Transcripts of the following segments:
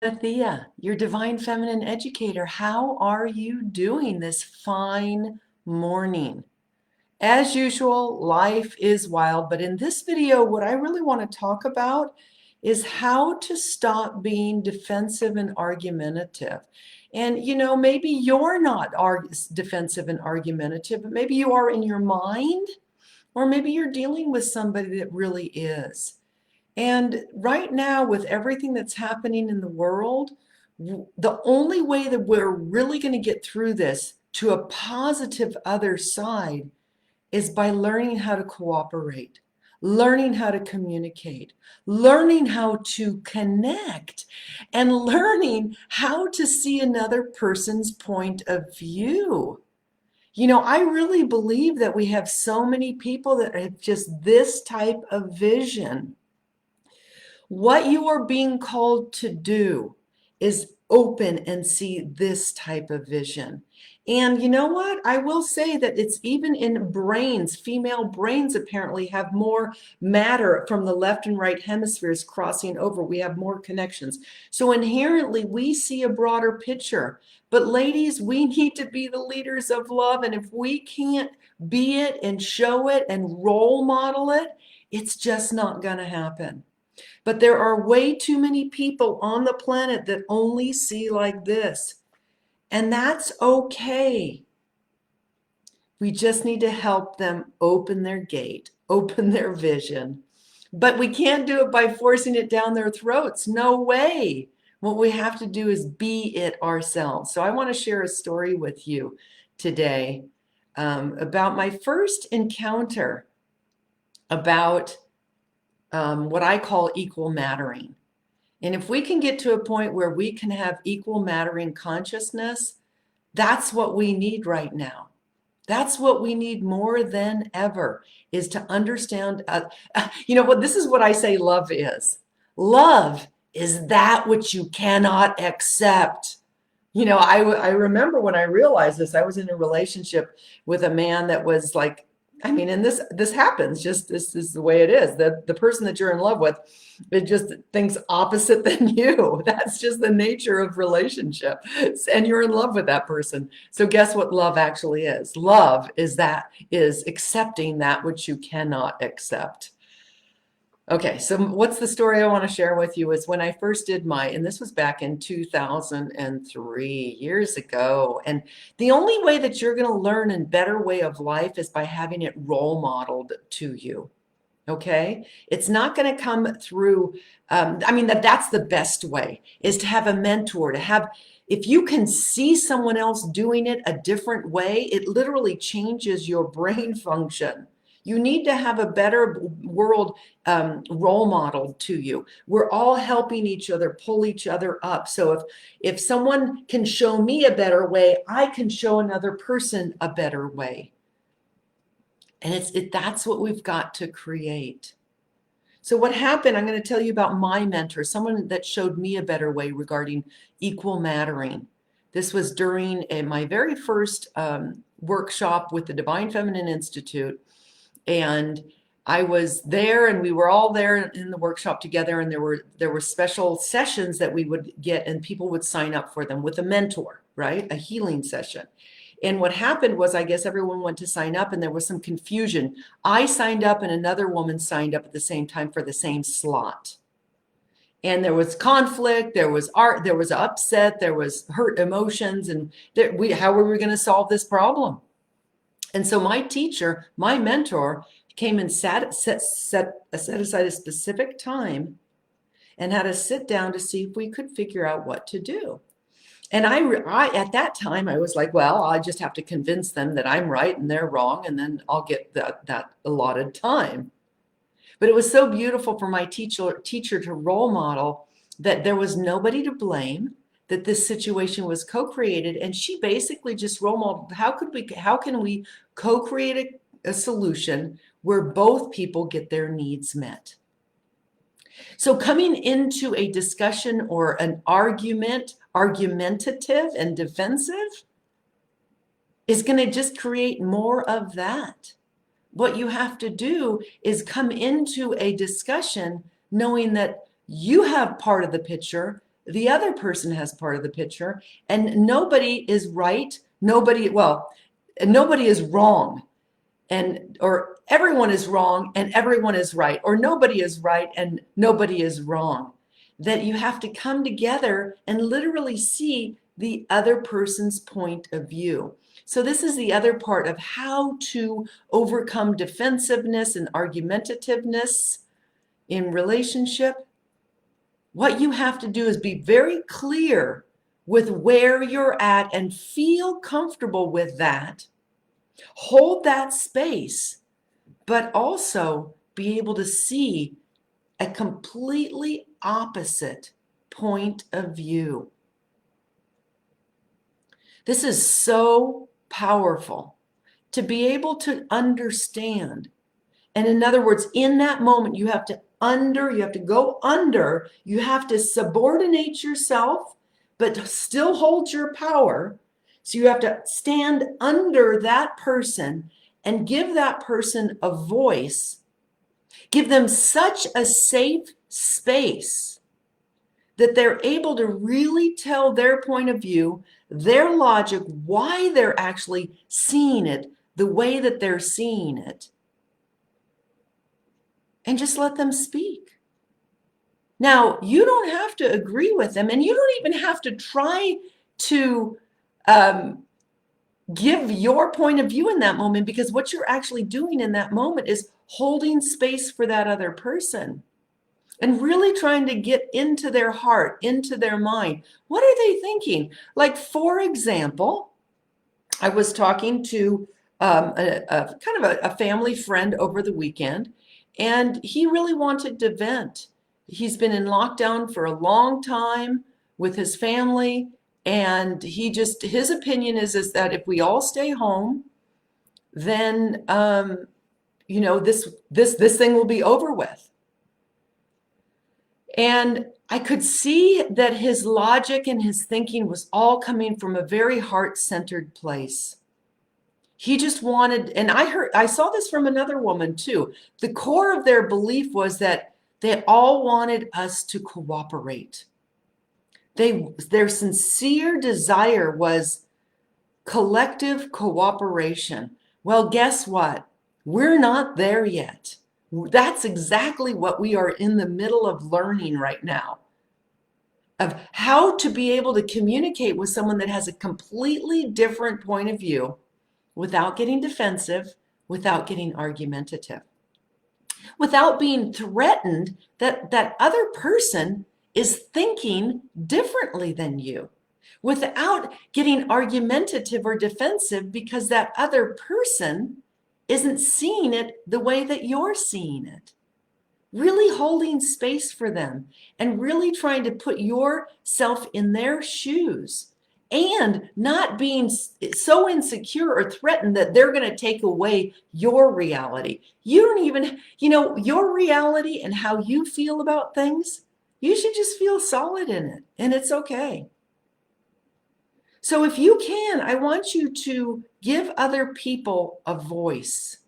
Thea, your divine feminine educator. How are you doing this fine morning? As usual, life is wild, but in this video, what I really want to talk about is how to stop being defensive and argumentative. And maybe you're not defensive and argumentative, but maybe you are in your mind, or maybe you're dealing with somebody that really is. And right now, with everything that's happening in the world, the only way that we're really going to get through this to a positive other side is by learning how to cooperate, learning how to communicate, learning how to connect, and learning how to see another person's point of view. I really believe that we have so many people that have just this type of vision. What you are being called to do is open and see this type of vision. And you know what? I will say that it's even in brains. Female brains apparently have more matter from the left and right hemispheres crossing over. We have more connections. So inherently, we see a broader picture. But ladies, we need to be the leaders of love. And if we can't be it and show it and role model it, it's just not going to happen. But there are way too many people on the planet that only see like this. And that's okay. We just need to help them open their gate, open their vision. But we can't do it by forcing it down their throats. No way. What we have to do is be it ourselves. So I want to share a story with you today about my first encounter about what I call equal mattering. And if we can get to a point where we can have equal mattering consciousness, that's what we need right now. That's what we need more than ever, is to understand. This is what I say love is. Love is that which you cannot accept. I remember when I realized this, I was in a relationship with a man that was like, and this happens, just this is the way it is. The person that you're in love with, it just thinks opposite than you. That's just the nature of relationships. And you're in love with that person. So guess what love actually is? Love is accepting that which you cannot accept. Okay, so what's the story I want to share with you is when I first did and this was back in 2003, years ago. And the only way that you're going to learn a better way of life is by having it role modeled to you. Okay, it's not going to come through. That's the best way, is to have a mentor, if you can see someone else doing it a different way, it literally changes your brain function. You need to have a better world role model to you. We're all helping each other, pull each other up. So if someone can show me a better way, I can show another person a better way. And that's what we've got to create. So what happened, I'm going to tell you about my mentor, someone that showed me a better way regarding equal mattering. This was during my very first workshop with the Divine Feminine Institute. And I was there, and we were all there in the workshop together, and there were special sessions that we would get, and people would sign up for them with a mentor, right? A healing session. And what happened was, I guess everyone went to sign up, and there was some confusion. I signed up, and another woman signed up at the same time for the same slot. And there was conflict, there was art, there was upset, there was hurt emotions, and how were we going to solve this problem? And so my teacher, my mentor, came and set aside a specific time and had us sit down to see if we could figure out what to do. And I at that time, I was like, well, I just have to convince them that I'm right and they're wrong, and then I'll get that allotted time. But it was so beautiful for my teacher to role model that there was nobody to blame, that this situation was co-created, and she basically just role modeled how can we co-create a solution where both people get their needs met. So coming into a discussion or an argument, argumentative and defensive, is going to just create more of that. What you have to do is come into a discussion knowing that you have part of the picture, the other person has part of the picture, and nobody is right. Nobody is wrong, or everyone is wrong and everyone is right, or nobody is right and nobody is wrong. That you have to come together and literally see the other person's point of view. So this is the other part of how to overcome defensiveness and argumentativeness in relationship. What you have to do is be very clear with where you're at and feel comfortable with that. Hold that space, but also be able to see a completely opposite point of view. This is so powerful to be able to understand. And in other words, in that moment, you have to go under, you have to subordinate yourself, but still hold your power. So you have to stand under that person and give that person a voice, give them such a safe space that they're able to really tell their point of view, their logic, why they're actually seeing it the way that they're seeing it. And just let them speak. Now, you don't have to agree with them, and you don't even have to try to give your point of view in that moment, because what you're actually doing in that moment is holding space for that other person and really trying to get into their heart, into their mind. What are they thinking? Like, for example, I was talking to a family friend over the weekend, and he really wanted to vent. He's been in lockdown for a long time with his family, and his opinion is that if we all stay home, then this thing will be over with. And I could see that his logic and his thinking was all coming from a very heart-centered place. He just wanted, and I saw this from another woman too. The core of their belief was that they all wanted us to cooperate. Their sincere desire was collective cooperation. Well, guess what? We're not there yet. That's exactly what we are in the middle of learning right now, of how to be able to communicate with someone that has a completely different point of view without getting defensive, without getting argumentative, without being threatened that that other person is thinking differently than you, without getting argumentative or defensive because that other person isn't seeing it the way that you're seeing it. Really holding space for them and really trying to put yourself in their shoes, and not being so insecure or threatened that they're going to take away your reality. You don't even, your reality and how you feel about things, you should just feel solid in it, and it's okay. So if you can, I want you to give other people a voice,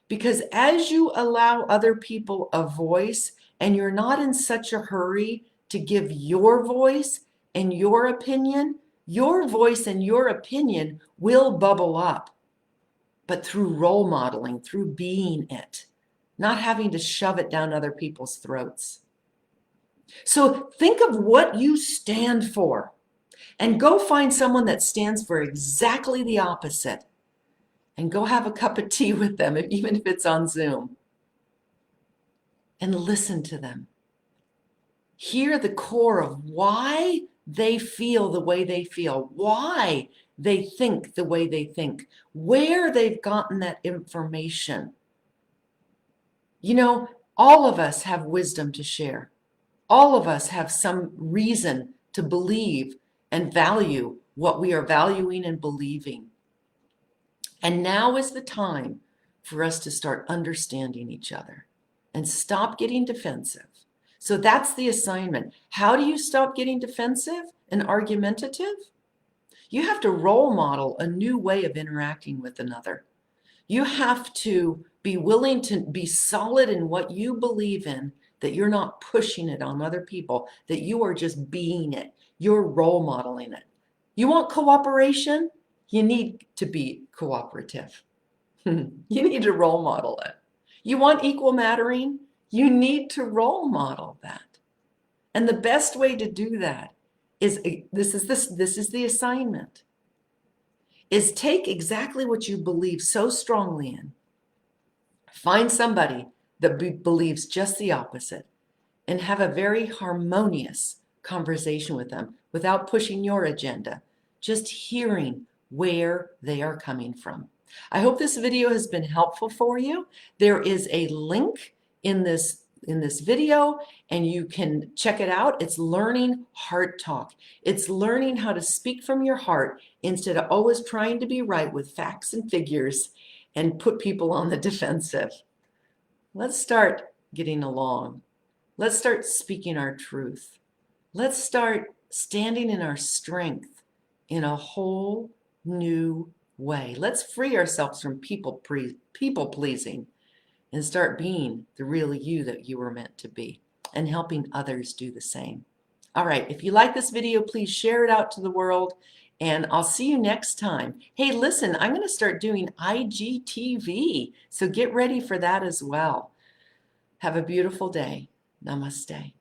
because as you allow other people a voice and you're not in such a hurry to give your voice and your opinion, your voice and your opinion will bubble up, but through role modeling, through being it, not having to shove it down other people's throats. So think of what you stand for and go find someone that stands for exactly the opposite and go have a cup of tea with them, even if it's on Zoom, and listen to them. Hear the core of why they feel the way they feel, why they think the way they think, where they've gotten that information. All of us have wisdom to share. All of us have some reason to believe and value what we are valuing and believing. And now is the time for us to start understanding each other and stop getting defensive. So that's the assignment. How do you stop getting defensive and argumentative? You have to role model a new way of interacting with another. You have to be willing to be solid in what you believe in that you're not pushing it on other people, that you are just being it. You're role modeling it. You want cooperation? You need to be cooperative. You need to role model it. You want equal mattering? You need to role model that. And the best way to do that is this is the assignment. Is take exactly what you believe so strongly in. Find somebody that believes just the opposite and have a very harmonious conversation with them without pushing your agenda, just hearing where they are coming from. I hope this video has been helpful for you. There is a link in this video and you can check it out. It's Learning Heart Talk. It's learning how to speak from your heart instead of always trying to be right with facts and figures and put people on the defensive. Let's start getting along. Let's start speaking our truth. Let's start standing in our strength in a whole new way. Let's free ourselves from people pleasing and start being the real you that you were meant to be and helping others do the same. All right, if you like this video, please share it out to the world and I'll see you next time. Hey, listen, I'm going to start doing IGTV, so get ready for that as well. Have a beautiful day. Namaste.